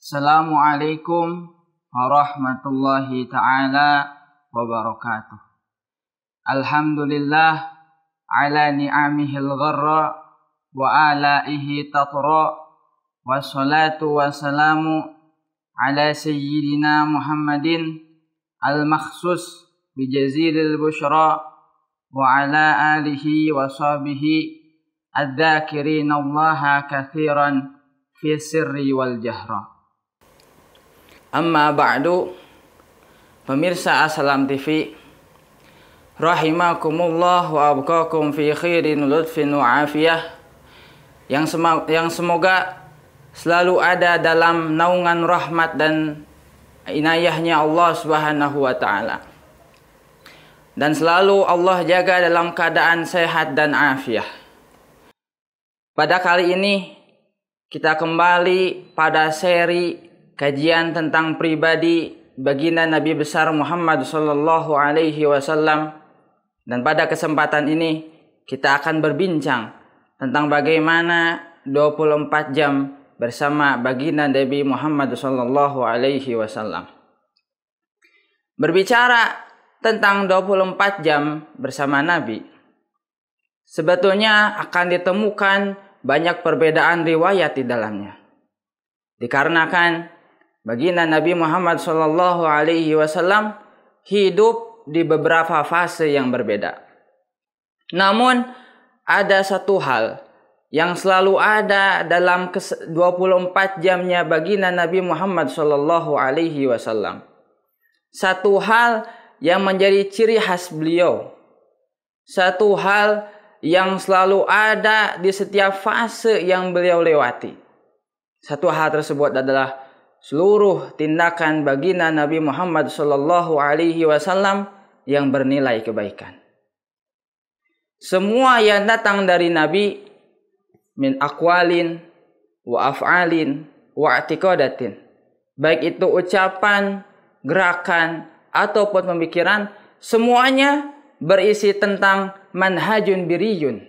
Assalamualaikum warahmatullahi ta'ala wabarakatuh. Alhamdulillah ala ni'amihil gharra wa alaihi tatra wa salatu wa salamu ala sayyidina Muhammadin al-makhsus bijazilil bushra wa ala alihi wa sahbihi adz-dzakirina Allaha katsiran fi sirri wal jahra. Amma ba'du, pemirsa Assalam TV, rahimakumullah wa abqakum fi khairin lutfin wa afiyah, yang semoga selalu ada dalam naungan rahmat dan inayahnya Allah Subhanahu wa ta'ala, dan selalu Allah jaga dalam keadaan sehat dan afiah. Pada kali ini kita kembali pada seri kajian tentang pribadi baginda Nabi besar Muhammad sallallahu alaihi wasallam, dan pada kesempatan ini kita akan berbincang tentang bagaimana 24 jam bersama baginda Nabi Muhammad sallallahu alaihi wasallam. Berbicara tentang 24 jam bersama Nabi, sebetulnya akan ditemukan banyak perbedaan riwayat di dalamnya. Dikarenakan baginda Nabi Muhammad sallallahu alaihi wasallam hidup di beberapa fase yang berbeda. Namun ada satu hal yang selalu ada dalam 24 jamnya baginda Nabi Muhammad sallallahu alaihi wasallam. Satu hal yang menjadi ciri khas beliau. Satu hal yang selalu ada di setiap fase yang beliau lewati. Satu hal tersebut adalah seluruh tindakan baginda Nabi Muhammad sallallahu alaihi wasallam yang bernilai kebaikan. Semua yang datang dari Nabi min aqwalin wa af'alin wa i'tiqadatin, baik itu ucapan, gerakan ataupun pemikiran, semuanya berisi tentang manhajun biriyun,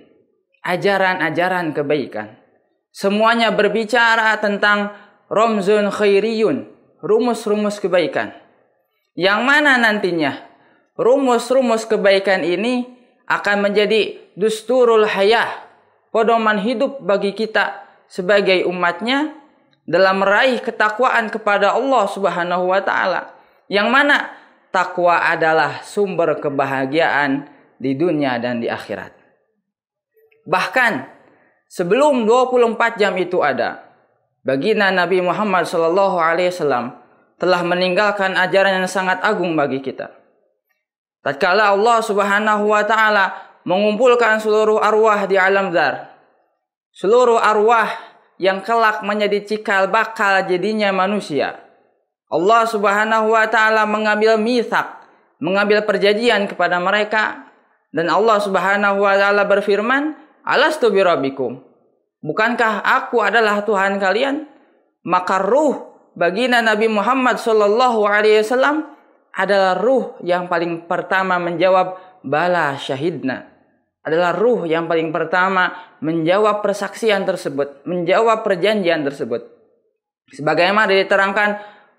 ajaran-ajaran kebaikan. Semuanya berbicara tentang ramzun khairiyun, rumus-rumus kebaikan. Yang mana nantinya rumus-rumus kebaikan ini akan menjadi dusturul hayah, pedoman hidup bagi kita sebagai umatnya dalam meraih ketakwaan kepada Allah Subhanahu wa ta'ala. Yang mana takwa adalah sumber kebahagiaan di dunia dan di akhirat. Bahkan sebelum 24 jam itu ada, baginda Nabi Muhammad sallallahu alaihi wasallam telah meninggalkan ajaran yang sangat agung bagi kita. Tatkala Allah Subhanahu wa taala mengumpulkan seluruh arwah di alam dzar, seluruh arwah yang kelak menjadi cikal bakal jadinya manusia, Allah Subhanahu wa taala mengambil mitsaq, mengambil perjanjian kepada mereka, dan Allah Subhanahu wa taala berfirman, "Alastu birabbikum? Bukankah aku adalah Tuhan kalian?" Maka ruh baginda Nabi Muhammad sallallahu alaihi wasallam adalah ruh yang paling pertama menjawab bala syahidna. Adalah ruh yang paling pertama menjawab persaksian tersebut, menjawab perjanjian tersebut. Sebagaimana diterangkan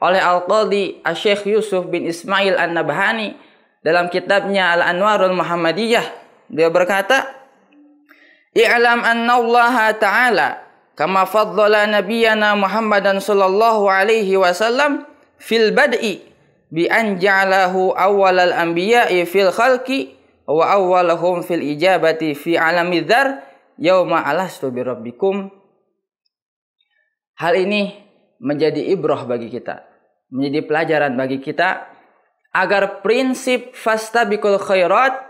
oleh Al-Qadhi Asy-Syaikh Yusuf bin Ismail An-Nabhani dalam kitabnya Al-Anwarul Muhammadiyah, dia berkata, "I'lam anna Allah Ta'ala kama faddala nabiyyana Muhammadan sallallahu alaihi wasallam fil bad'i bi an ja'alahu awwalal anbiya'i fil khalqi wa awwalahum fil ijabati fi alamid dzar yauma alastu birabbikum." Hal ini menjadi ibrah bagi kita, menjadi pelajaran bagi kita agar prinsip fastabiqul khairat,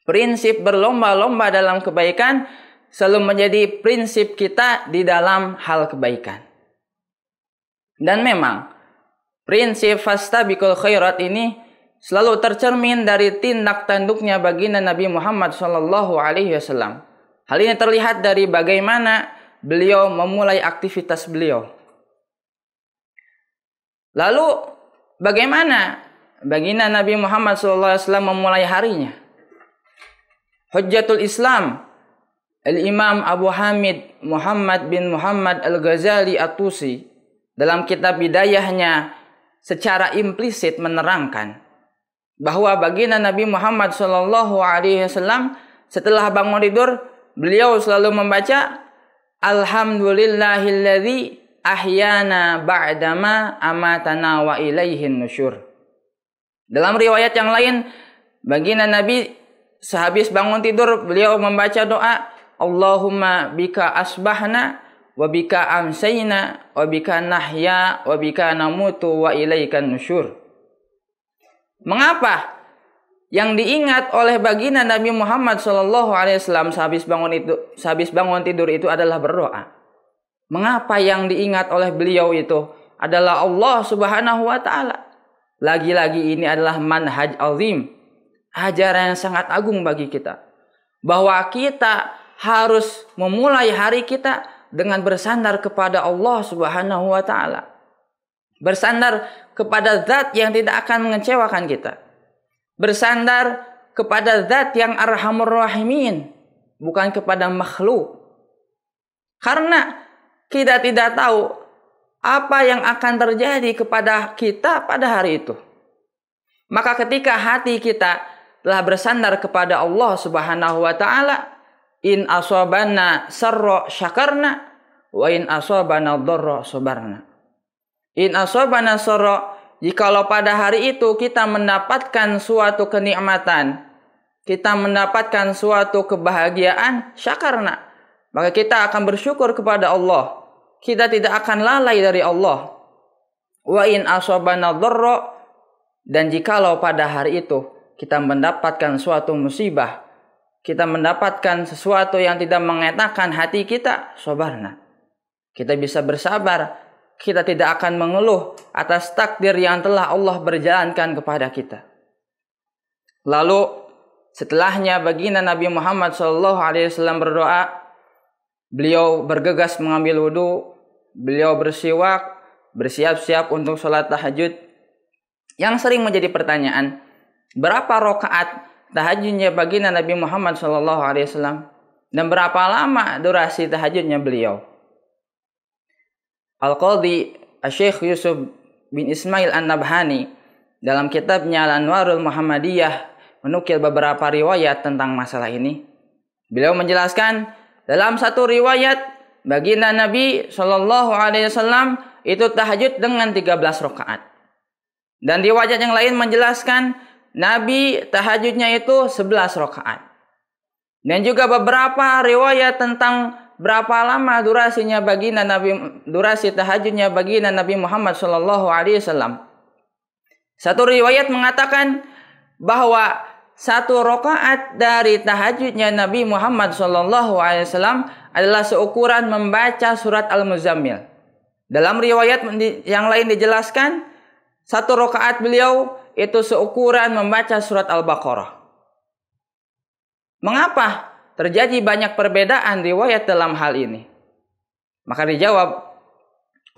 prinsip berlomba-lomba dalam kebaikan, selalu menjadi prinsip kita di dalam hal kebaikan. Dan memang prinsip fastabiqul khairat ini selalu tercermin dari tindak tanduknya baginda Nabi Muhammad sallallahu alaihi wasallam. Hal ini terlihat dari bagaimana beliau memulai aktivitas beliau. Lalu bagaimana baginda Nabi Muhammad sallallahu alaihi wasallam memulai harinya? Hujjatul Islam Al-Imam Abu Hamid Muhammad bin Muhammad Al-Ghazali At-Tusi dalam kitab Bidayahnya secara implisit menerangkan bahwa baginda Nabi Muhammad SAW setelah bangun tidur, beliau selalu membaca Alhamdulillahilladzi ahyana ba'dama amatana wa ilaihin nusyur. Dalam riwayat yang lain, baginda Nabi sehabis bangun tidur, beliau membaca doa Allahumma bika asbahna wa bika amsayna wa bika nahya wa bika namutu wa ilaikan nusyur. Mengapa yang diingat oleh baginda Nabi Muhammad SAW sehabis bangun tidur itu adalah berdoa? Mengapa yang diingat oleh beliau itu adalah Allah Subhanahu wa taala? Lagi-lagi ini adalah manhaj azim, ajaran yang sangat agung bagi kita, bahwa kita harus memulai hari kita dengan bersandar kepada Allah Subhanahu wa taala. Bersandar kepada zat yang tidak akan mengecewakan kita. Bersandar kepada zat yang arhamur rahimin, bukan kepada makhluk. Karena kita tidak tahu apa yang akan terjadi kepada kita pada hari itu. Maka ketika hati kita telah bersandar kepada Allah Subhanahu wa taala, in asabana sarra syakarna wa in asabana dharra sabarna. In asabana sarra, jikalau pada hari itu kita mendapatkan suatu kenikmatan, kita mendapatkan suatu kebahagiaan, syakarna, maka kita akan bersyukur kepada Allah. Kita tidak akan lalai dari Allah. Wa in asabana dharra, dan jikalau pada hari itu kita mendapatkan suatu musibah, kita mendapatkan sesuatu yang tidak mengenakan hati kita, sabarna. Kita bisa bersabar, kita tidak akan mengeluh atas takdir yang telah Allah berjalankan kepada kita. Lalu setelahnya baginda Nabi Muhammad SAW berdoa, beliau bergegas mengambil wudu, beliau bersiwak, bersiap-siap untuk sholat tahajud. Yang sering menjadi pertanyaan, berapa rakaat tahajudnya baginda Nabi Muhammad SAW dan berapa lama durasi tahajudnya beliau? Al-Qadhi Syekh Yusuf bin Ismail An-Nabhani dalam kitabnya Al-Anwarul Muhammadiyah menukil beberapa riwayat tentang masalah ini. Beliau menjelaskan dalam satu riwayat baginda Nabi SAW itu tahajud dengan 13 rakaat. Dan riwayat yang lain menjelaskan Nabi tahajudnya itu 11 rakaat. Dan juga beberapa riwayat tentang berapa lama durasinya baginda Nabi, durasi tahajudnya baginda Nabi Muhammad SAW. Satu riwayat mengatakan bahwa satu rakaat dari tahajudnya Nabi Muhammad SAW adalah seukuran membaca surat Al-Muzammil. Dalam riwayat yang lain dijelaskan satu rakaat beliau itu seukuran membaca surat Al-Baqarah. Mengapa terjadi banyak perbedaan riwayat dalam hal ini? Maka dijawab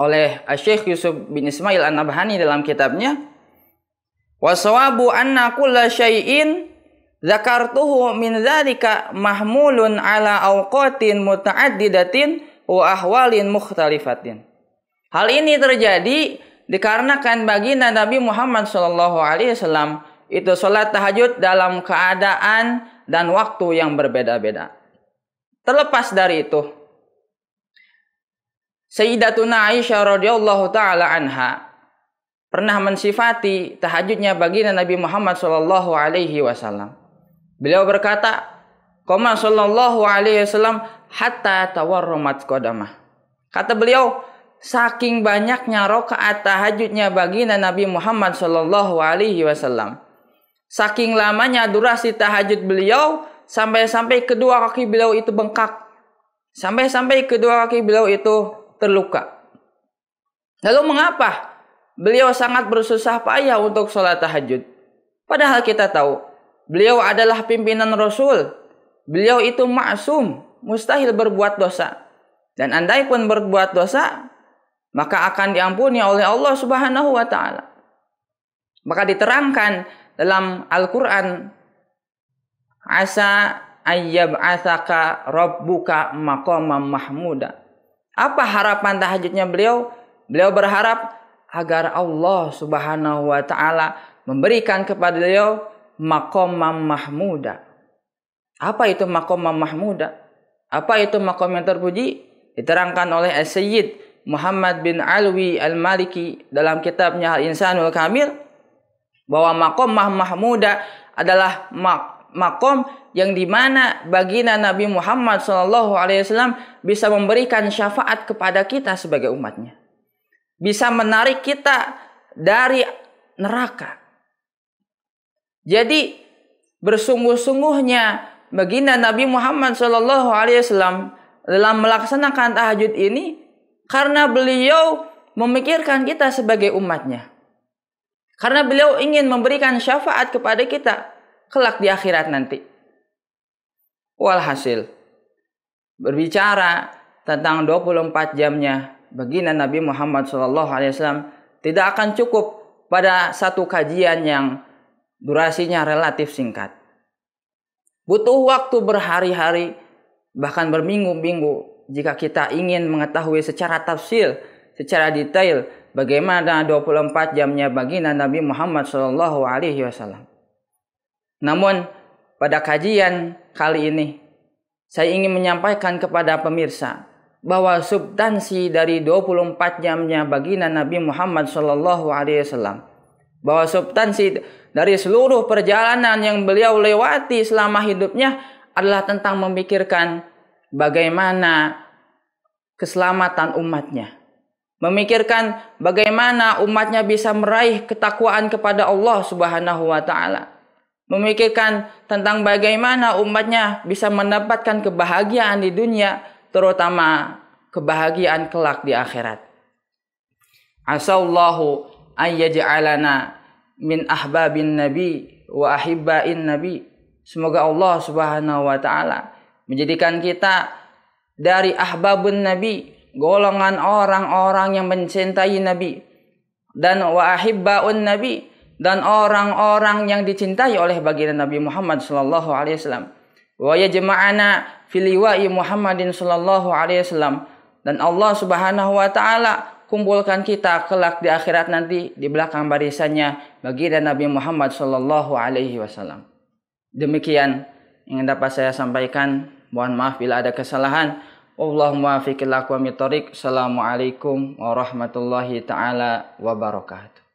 oleh Syekh Yusuf bin Ismail An-Nabhani dalam kitabnya, "Wasawabu anna kulla syai'in zakartuhu min dzalika mahmulun ala awqatin muta'addidatin wa ahwalin mukhtalifatin." Hal ini terjadi dikarenakan baginda Nabi Muhammad SAW itu sholat tahajud dalam keadaan dan waktu yang berbeda-beda. Terlepas dari itu, Sayyidatuna Aisyah radhiyallahu taala anha pernah mensifati tahajudnya baginda Nabi Muhammad SAW. Beliau berkata, "Qama sallallahu alaihi wasallam hatta tawarramat qadamah." Kata beliau, saking banyaknya rakaat tahajudnya baginda Nabi Muhammad SAW, saking lamanya durasi tahajud beliau, sampai-sampai kedua kaki beliau itu bengkak, sampai-sampai kedua kaki beliau itu terluka. Lalu mengapa beliau sangat bersusah payah untuk sholat tahajud? Padahal kita tahu beliau adalah pimpinan Rasul. Beliau itu maksum, mustahil berbuat dosa. Dan andai pun berbuat dosa, maka akan diampuni oleh Allah Subhanahu wa taala. Maka diterangkan dalam Al-Quran, asa ayyab'atsaka rabbuka maqaman mahmuda. Apa harapan tahajudnya beliau? Beliau berharap agar Allah Subhanahu wa taala memberikan kepada beliau maqamam mahmuda. Apa itu maqamam mahmuda? Apa itu maqam yang terpuji? Diterangkan oleh As-Sayyid Muhammad bin Alwi Al-Maliki dalam kitabnya Al-Insanul Kamil bahwa maqamam mahmuda adalah maqam yang dimana baginda Nabi Muhammad SAW bisa memberikan syafaat kepada kita sebagai umatnya, bisa menarik kita dari neraka. Jadi bersungguh-sungguhnya baginda Nabi Muhammad SAW dalam melaksanakan tahajud ini karena beliau memikirkan kita sebagai umatnya, karena beliau ingin memberikan syafaat kepada kita kelak di akhirat nanti. Walhasil, berbicara tentang 24 jamnya baginda Nabi Muhammad SAW tidak akan cukup pada satu kajian yang durasinya relatif singkat. Butuh waktu berhari-hari, bahkan berminggu-minggu jika kita ingin mengetahui secara tafsil, secara detail bagaimana 24 jamnya baginda Nabi Muhammad SAW. Namun pada kajian kali ini saya ingin menyampaikan kepada pemirsa bahwa substansi dari 24 jamnya baginda Nabi Muhammad SAW, bahwa substansi dari seluruh perjalanan yang beliau lewati selama hidupnya adalah tentang memikirkan bagaimana keselamatan umatnya, memikirkan bagaimana umatnya bisa meraih ketakwaan kepada Allah Subhanahu wa taala, memikirkan tentang bagaimana umatnya bisa mendapatkan kebahagiaan di dunia, terutama kebahagiaan kelak di akhirat. Asallahu ayyaj'alana min ahbabin nabi wa ahibbain nabi. Semoga Allah Subhanahu wa taala menjadikan kita dari ahbabun nabi, golongan orang-orang yang mencintai nabi, dan wa ahibbaun nabi, dan orang-orang yang dicintai oleh baginda Nabi Muhammad sallallahu alaihi wasallam. Wa yajma'ana fil liwa'i Muhammadin sallallahu alaihi wasallam, dan Allah Subhanahu wa taala kumpulkan kita kelak di akhirat nanti di belakang barisannya baginda Nabi Muhammad sallallahu alaihi wasallam. Demikian yang dapat saya sampaikan. Mohon maaf bila ada kesalahan. Allahumma muwaffiq ila aqwamit thoriq. Assalamualaikum warahmatullahi taala wabarakatuh.